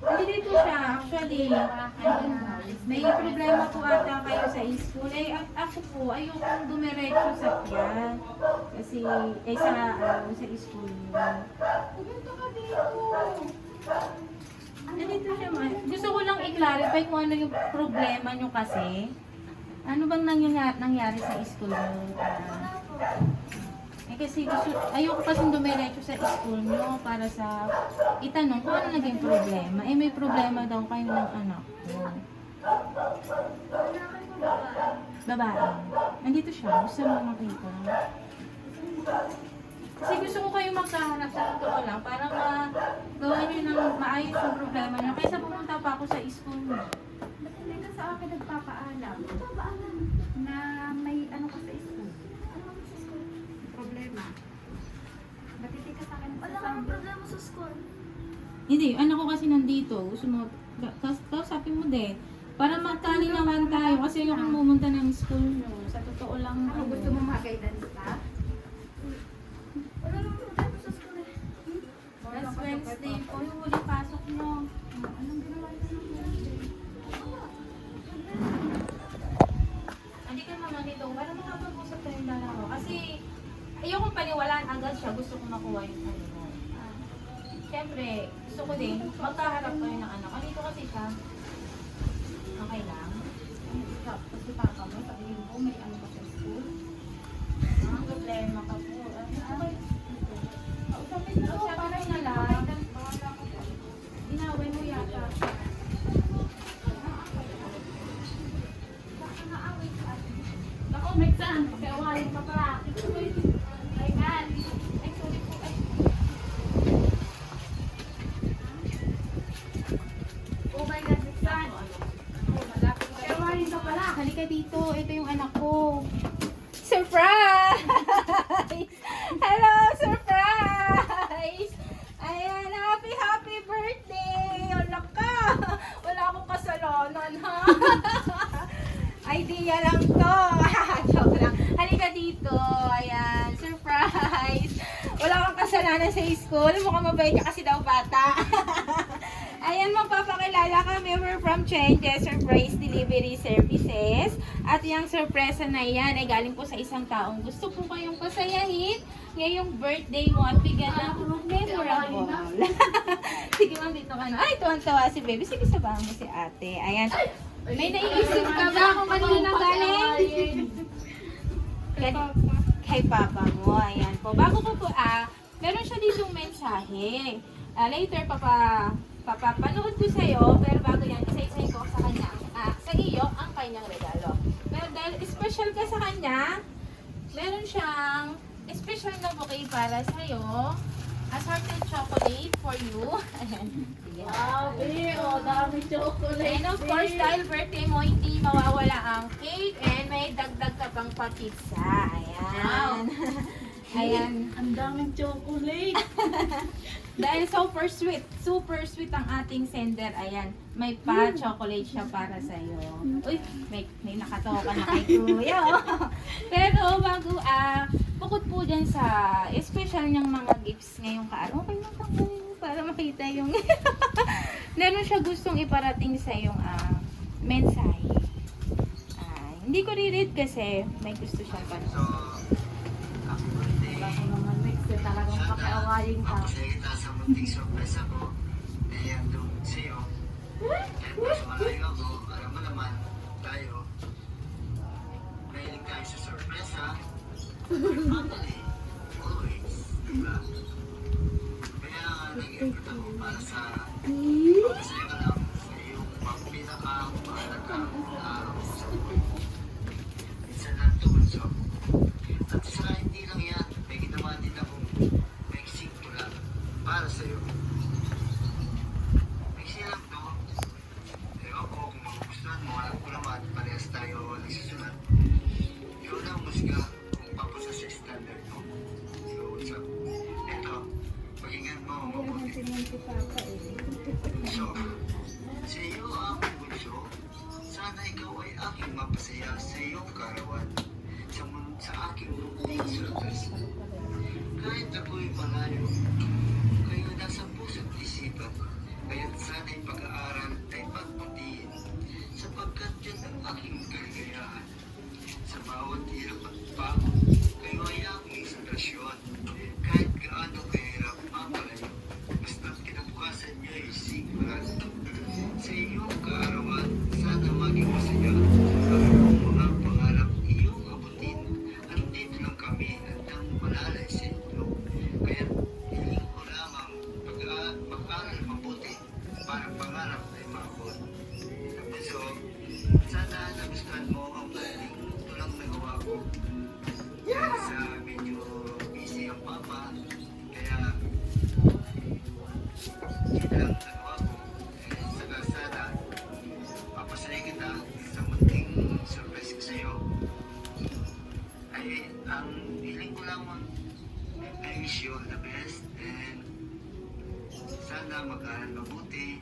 Hindi dito siya, actually. May problema po ata kayo sa school. Eh, ako po, ayokong dumiretso sa piyan. Kasi, sa school niyo. Pumunta ka dito. Nandito siya, ma. Gusto ko lang i-clarify kung ano yung problema nyo kasi. Ano bang nangyari sa school nyo? Kasi ayoko kasi dumiretso sa school nyo para sa itanong kung ano naging problema. Eh, may problema daw kayo ng anak ko. Babae. Nandito siya. Gusto mo makita. Kasi gusto ko kayo magkahanap sa totoo lang para magawa nyo ng maayos yung problema nyo. Kaysa pumunta pa ako sa school nyo. Ba't hindi ka sa akin nagpapaalam? Nagpapaalam? Na may ano ka sa school? Ano ka sa school? Problema. Ba't hindi ka sa akin nagsasabi? Wala kang problema sa school. Hindi, anak ko kasi nandito. Gusto mo, kausapin mo din. Para magkalinawan tayo kasi yung pumunta ng school nyo. Sa totoo lang. Ano, gusto mo mag-guidance ka? Wala nang problema sa school eh. Last Wednesday po, yung huli pasok nyo. Anong ginawa niya ng Wednesday? Hindi ka naman dito. Para makapag-usap tayong dalawa. Kasi, ayokong paniwalaan agad siya. Gusto ko makuha yung ano mo. Siyempre, gusto ko din, magkaharap kayo ng anak. Andito kasi siya. Okay lang. Kasi papa mo, sabihin ko, may ano ka sa school? Ang problema ka po. Okay. Kausapin mo, para na lang. Inaway mo yata. Ako, may saan? Kaya wala pa pala. Ay, man. Ay, sorry po. Ay. Oh my God, may saan? Kaya wala pa pala. Halika dito. Ito yung anak ko. Surprise! Hello, surprise! Ayan, happy birthday! Anak ka! Wala akong kasalanan, ha? Idea lang to. Joke lang. Halika dito. Ayan, surprise! Wala kang kasalanan sa school. Mukhang mabait ka kasi daw bata. Ayan, magpapakilala kami. We're from Changes Surprise Delivery Services. At yung surpresa na yan ay galing po sa isang taong gusto po kayong pasayahin ngayong birthday mo at bigyan ng memorable. Sige ma'am, dito ka na. Ay, tuwang-tawa si baby. Sige, sabahan mo si ate. Ayan. May naiisip ka ba kung kanino nang galing? Kay papa mo. Ayan po. Bago ko po, meron siya ditong mensahe. Later, papapanood ko sa'yo, pero bago yan, isa-isay ko sa kanya, sa iyo, ang kanyang regalo. Pero dahil special ka sa kanya, meron siyang special na bouquet para sa'yo. Assorted chocolate for you. Ayan. Sige. Dami chocolate. And of course, dahil birthday mo, hindi mawawala ang cake and may dagdag ka pang pa-pizza. Ayan. Ayan. Ang daming chocolate. Dahil super sweet ang ating sender. Ayan, may pa-chocolate siya para sa iyo. Uy, may nakatoka na kay Kuya. Oh. Pero bago, bukod po dyan sa special niyang mga gifts ngayong kaaraw, okay lang tanggalin mo para makita yung meron siya gustong iparating sa yung mensahe. Hindi ko re-read kasi may gusto siyang panoorin. Ako naman, Mix, talagang pakiawayin ka. Kita sa munting sorpresa ko, eh, andun sa'yo. Mas malayo ako, alam mo naman, tayo. Mahilig tayo sa sorpresa. Family, always, diba? Kaya nag-effort ako para sa masaya ka lang sa iyong pinaka-mahalagang araw sa buhay mo. Minsan lang tumunso. At saka hindi lang yan, may ginawa din akong mixing tula para sa'yo. Mixing lang to. Ewan ko kung magugustuhan mo, alam ko naman, parehas tayo nagsusulat. Yun ang musika kung papusa sa standard mo. So, eto, pakinggan mo mabuti. So, sa iyo ang bunso, sana ikaw ay aking mapasaya sa iyong karawan. Sa aking munting sorpresa. Kahit ako'y malayo, kayo nasa puso't isipan, kaya't sana'y aking kaligayahan. Sa bawat hirap at pagod, kayo ay aking inspirasyon. Kahit gaano kahirap makalayo, basta't kinabukasan niyo ay sigurado. Sa iyong kaarawan, sana maging masaya. Ang mga pangarap iyong abutin, andito lang kami handang malalay sa inyo. Kaya hiling ko lamang mag-aral mabuti para pangarap ay maabot. So, sana nagustuhan mo ang maling tulang nagawa ko. Dahil sa medyo busy ang papa, kaya yun lang nagawa ko. Saka sana, papasaya kita sa munting surprise ko sa'yo. Ay, ang hiling ko lamang, I wish you all the best and sana mag-aral mabuti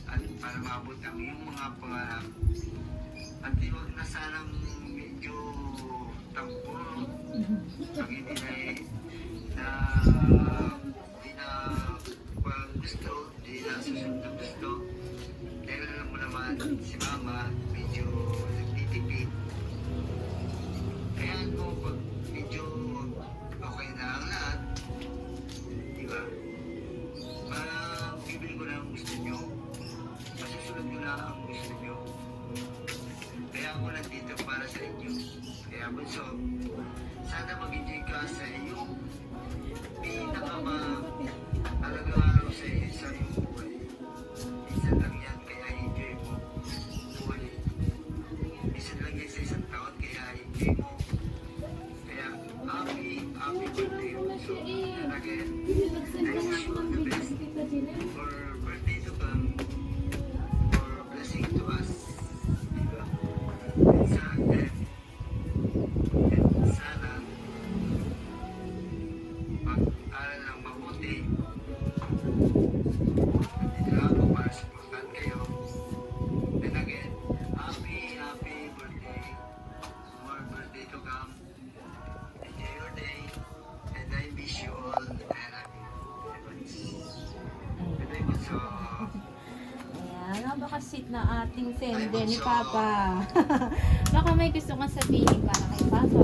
at para maabot ang iyong mga pangarap. At huwag na sanang medyo tampo pag hindi na pag gusto, hindi na susunod na gusto. Dahil alam mo naman, si mama medyo nagtitipid. Kaya mo pag medyo okay na ang lahat, di ba? Bibili ko na ang gusto nyo. Masusunod ko na ang gusto nyo. Kaya ako nandito para sa inyo. Kaya bunso, sana mag-enjoy ka sa iyong pinaka-alagang araw sa iyong buhay. Minsan lang yan, kaya enjoy mo. Buhay. Minsan lang yan sa isang taon, kaya enjoy mo. Kaya happy birthday, bunso. And again, I wish you all the best for birthday to come, for blessing to us. Diba? And sana mag-aral ng mabuti. Nandito lang ako para supportan kayo. And again, happy birthday. More birthday to come. Enjoy your day. And I wish you all and I love you. Good day, bunso. Ayan, napaka-sweet na ating sender ni Papa. Baka may gusto kang sabihin para kay Papa.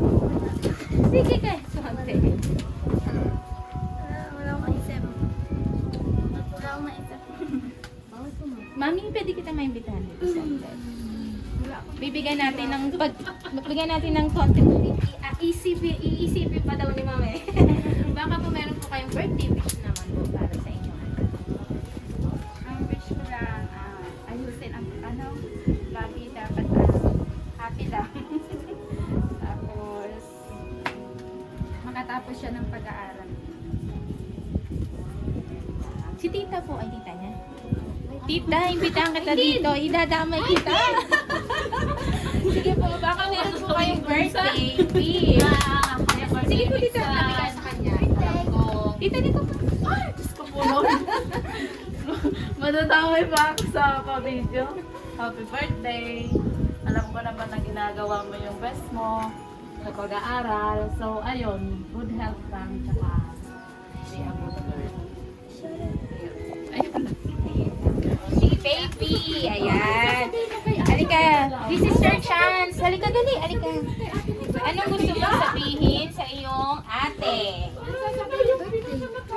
Sige kay, sumante. Wala akong maisip. Wala akong maisip. Mami, pwede kita maimbitahan dito sa hotel. Wala akong Bibigyan natin ng content. Iisipin pa daw ni Mami. Baka po meron po kayong birthday wish naman po para sa inyo. ang wish ko lang, ayusin ang lagi dapat happy lang. Tapos, makatapos siya ng pag-aaral. Si tita po, ay tita niya. Tita, imbitahan kita dito. Idadamay kita. Sige po, baka meron po kayong birthday wish. Sige po dito, tabi ka sa kanya. Tita, dito po. Diyos ko po nun. Madadamay pa ako sa pa-video. Happy birthday. Alam ko naman na ginagawa mo yung best mo sa pag-aaral. So, ayun, good health lang. Tsaka, si Amo the girl. Ayun. Si baby. Ayan. Halika. This is your chance. Halika, dali. Halika. Anong gusto mo sabihin sa iyong ate?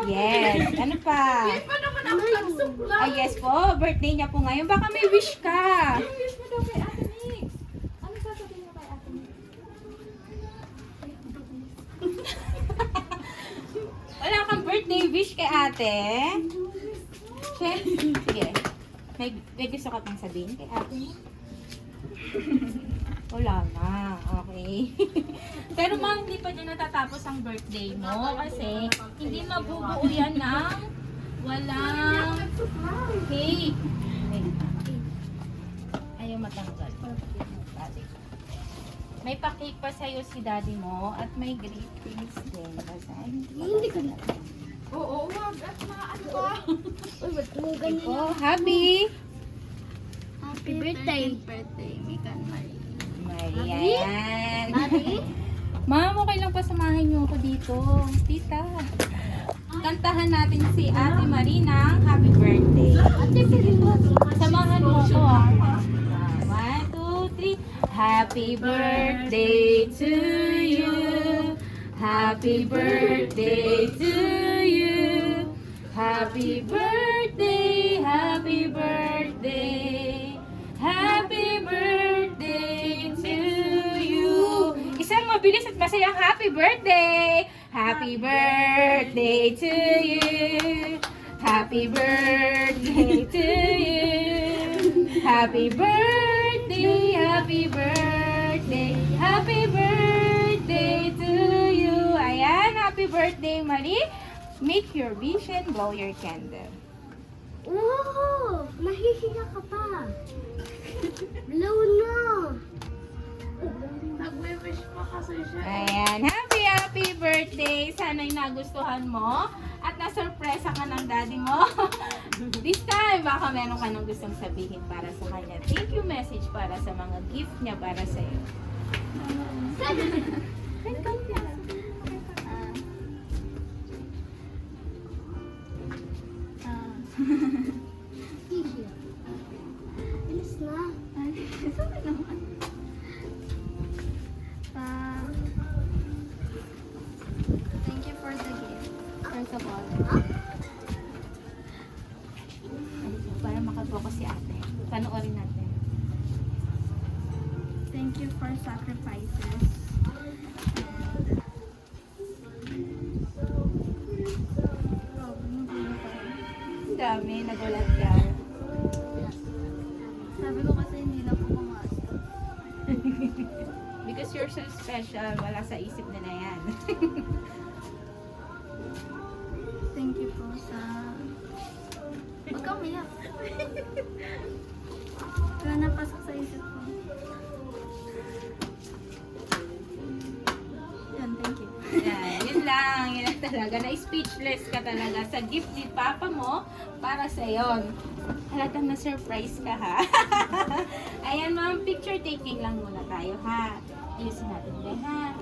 Yes. Ano pa? Paano man ako nagsukla? Ah, yes po. Birthday niya po ngayon. Baka may wish ka. Wish mo daw kay Ate Nix. Ano sasabihin mo kay Ate Nix? Wala kang birthday wish kay ate? Sige. May gusto ka pang sabihin kay ate mo? Wala na. Okay. Pero ma'am, hindi pa dyan natatapos ang birthday mo kasi hindi mabubuo yan ng walang cake. Ayaw matanggal. May pa-cake pa sa'yo si daddy mo at may greetings din. Hindi ko na. Oo, wag. At mga ano pa. Uy, ba't mo Oh, happy! Happy birthday. Birthday, Mika Ayan. Mari? Ma'am, okay lang pasamahin niyo ako dito. Tita. Kantahan natin si Ate Marina happy birthday. Ate, pili mo. Samahan mo ko. 1, 2, 3. Happy birthday to you. Happy birthday to you. Happy birthday, happy birthday. Happy birthday to you. Isang mabilis at masayang happy birthday. Happy birthday to you. Happy birthday to you. Happy birthday, happy birthday. Happy birthday to you. Ayan, happy birthday, Marie. Make your wish and blow your candle. Oh, mahihiya ka pa. Blow na. Nagwe-wish pa kasi siya. Ayan, happy birthday. Sana'y nagustuhan mo at nasurpresa ka ng daddy mo. This time, baka meron ka nang gustong sabihin para sa kanya. Thank you message para sa mga gift niya para sa'yo. Hihiya. Bilis na. Sabi naman. Thank you for the gift. First of all. Para makafocus si ate. Panoorin natin. Thank you for sacrifices. Ang dami, nagulat ka. Sabi ko kasi hindi na po pumasok. Because you're so special, wala sa isip nila yan. Thank you po sa... Huwag kang umiyak. Wala napasok sa isip ko. Yan, thank you. Yan, yun lang talaga. Na-speechless ka talaga sa gift ni Papa mo para sa yon. Halatang na-surprise ka ha. Ayan ma'am, picture taking lang muna tayo ha. Ayusin natin din ha.